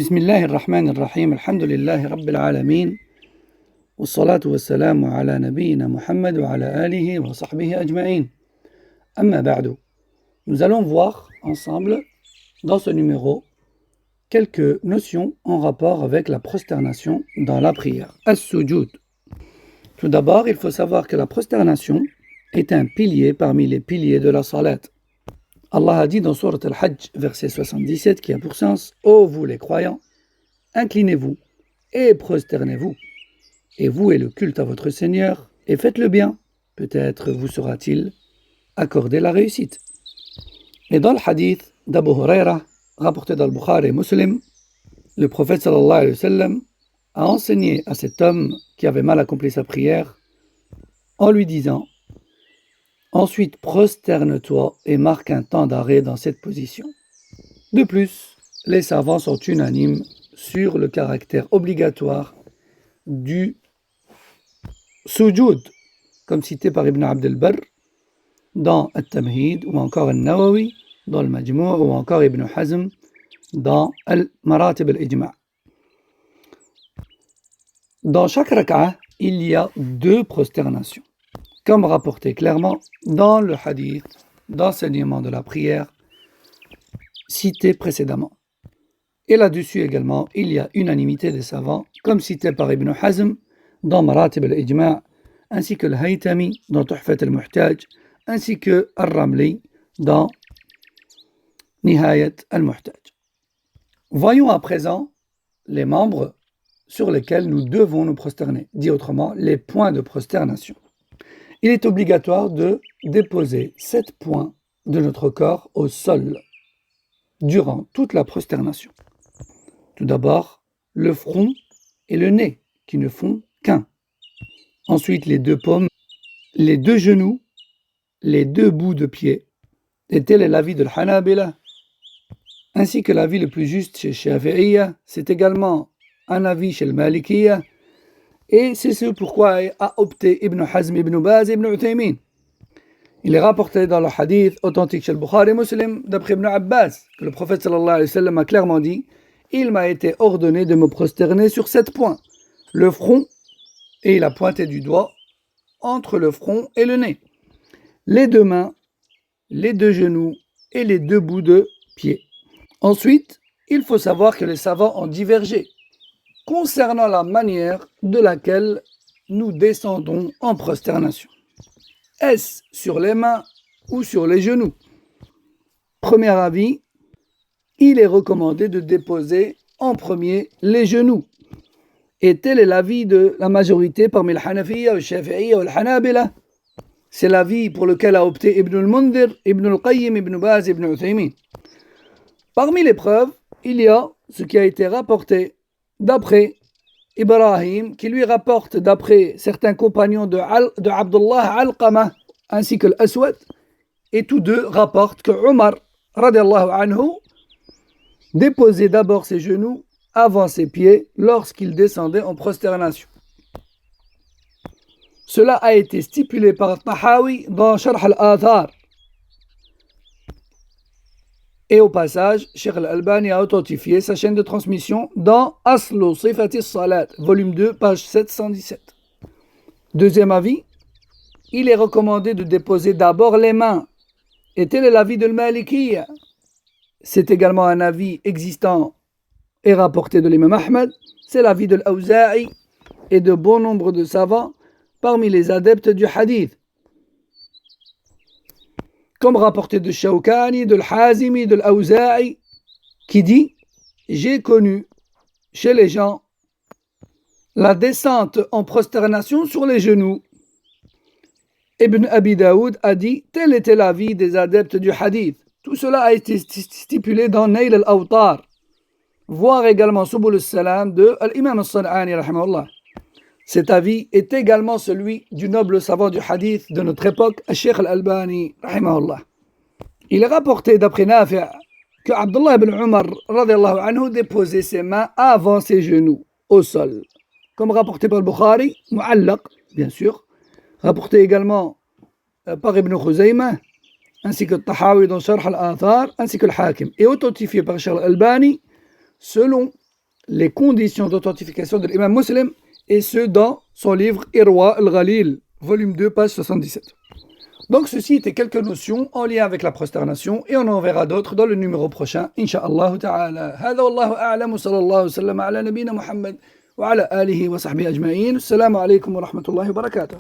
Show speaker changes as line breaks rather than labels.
بسم الله الرحمن الرحيم الحمد لله رب العالمين والصلاة والسلام على نبينا محمد وعلى آله وصحبه أجمعين أما بعد. Nous allons voir ensemble dans ce numéro quelques notions en rapport avec la prosternation dans la prière. As-sujud. Tout d'abord, il faut savoir que la prosternation est un pilier parmi les piliers de la salat. Allah a dit dans Surat al-Hajj, verset 77, qui a pour sens « Ô vous les croyants, inclinez-vous et prosternez-vous, et vouez le culte à votre Seigneur, et faites le bien, peut-être vous sera-t-il accordé la réussite. » Et dans le hadith d'Abu Huraira, rapporté dans le Bukhari et Muslim, le prophète sallallahu alayhi wa sallam a enseigné à cet homme qui avait mal accompli sa prière en lui disant « Ensuite, prosterne-toi et marque un temps d'arrêt dans cette position. » De plus, les savants sont unanimes sur le caractère obligatoire du sujud, comme cité par Ibn Abd al-Barr dans Al-Tamhid, ou encore Al-Nawawi dans le Majmu' ou encore Ibn Hazm dans Al-Maratib al-Ijma'. Dans chaque rak'a, il y a 2 prosternations, comme rapporté clairement dans le hadith d'enseignement de la prière cité précédemment. Et là-dessus également, il y a unanimité des savants, comme cité par Ibn Hazm dans Maratib al-Ijma', ainsi que le Haytami dans Tuhfat al-Muhtaj, ainsi que Al-Ramli dans Nihayat al-Muhtaj. Voyons à présent les membres sur lesquels nous devons nous prosterner, dit autrement, les points de prosternation. Il est obligatoire de déposer 7 points de notre corps au sol durant toute la prosternation. Tout d'abord, le front et le nez, qui ne font qu'un. Ensuite, les 2 paumes, les 2 genoux, les 2 bouts de pied. Et tel est l'avis de l'Hanabila, ainsi que l'avis le plus juste chez Shafi'iyya. C'est également un avis chez le Malikiyya, et c'est ce pourquoi a opté Ibn Hazm, Ibn Baz et Ibn Uthaymin. Il est rapporté dans le hadith authentique chez le Bukhari et Muslim, d'après Ibn Abbas, que le prophète sallallahu alayhi wa sallam a clairement dit « Il m'a été ordonné de me prosterner sur 7 points, le front, et il a pointé du doigt entre le front et le nez, les 2 mains, les 2 genoux et les 2 bouts de pied. » Ensuite, il faut savoir que les savants ont divergé concernant la manière de laquelle nous descendons en prosternation. Est-ce sur les mains ou sur les genoux? Premier avis, il est recommandé de déposer en premier les genoux. Et tel est l'avis de la majorité parmi le Hanafiyya, le Shafi'iyya ou le Hanabila. C'est l'avis pour lequel a opté Ibn al-Mundhir, Ibn al-Qayyim, Ibn Baz, Ibn Uthaymin. Parmi les preuves, il y a ce qui a été rapporté d'après Ibrahim, qui lui rapporte d'après certains compagnons de Abdullah Alqama, ainsi que l'Aswad, et tous deux rapportent que Omar, radiallahu anhu, déposait d'abord ses genoux avant ses pieds lorsqu'il descendait en prosternation. Cela a été stipulé par Tahawi dans Sharh al-Athar. Et au passage, Cheikh al-Albani a authentifié sa chaîne de transmission dans Aslu Sifati Salat, volume 2, page 717. Deuxième avis, il est recommandé de déposer d'abord les mains. Et tel est l'avis de l'Malikiyya. C'est également un avis existant et rapporté de l'imam Ahmed. C'est l'avis de l'Awza'i et de bon nombre de savants parmi les adeptes du hadith, comme rapporté de Shawkani, de l'Hazimi, de l'Awza'i, qui dit « J'ai connu chez les gens la descente en prosternation sur les genoux. » Ibn Abi Daoud a dit « Tel était l'avis des adeptes du hadith. » Tout cela a été stipulé dans Nail al-Awtar, voir également Subul al-Salam de l'imam al-San'ani, rahimahullah. Cet avis est également celui du noble savant du hadith de notre époque, Cheikh al-Albani, rahimahullah. Il est rapporté d'après Nafi' que Abdullah ibn Umar, radiallahu anhu, déposait ses mains avant ses genoux, au sol. Comme rapporté par le Bukhari, mu'allaq, bien sûr, rapporté également par Ibn Khuzaymah, ainsi que Tahawi dans Sharh al-Athar, ainsi que le Hakim, et authentifié par Cheikh al-Albani, selon les conditions d'authentification de l'imam Muslim, et ce dans son livre Irwa al-Ghalil, volume 2, page 77. Donc ceci était quelques notions en lien avec la prosternation, et on en verra d'autres dans le numéro prochain, Inch'Allah ta'ala. Hada wallahu a'lam, sallallahu sallam ala nabina Muhammad wa ala alihi wa sahbihi ajma'in. Assalamu alaikum wa rahmatullahi wa barakatuh.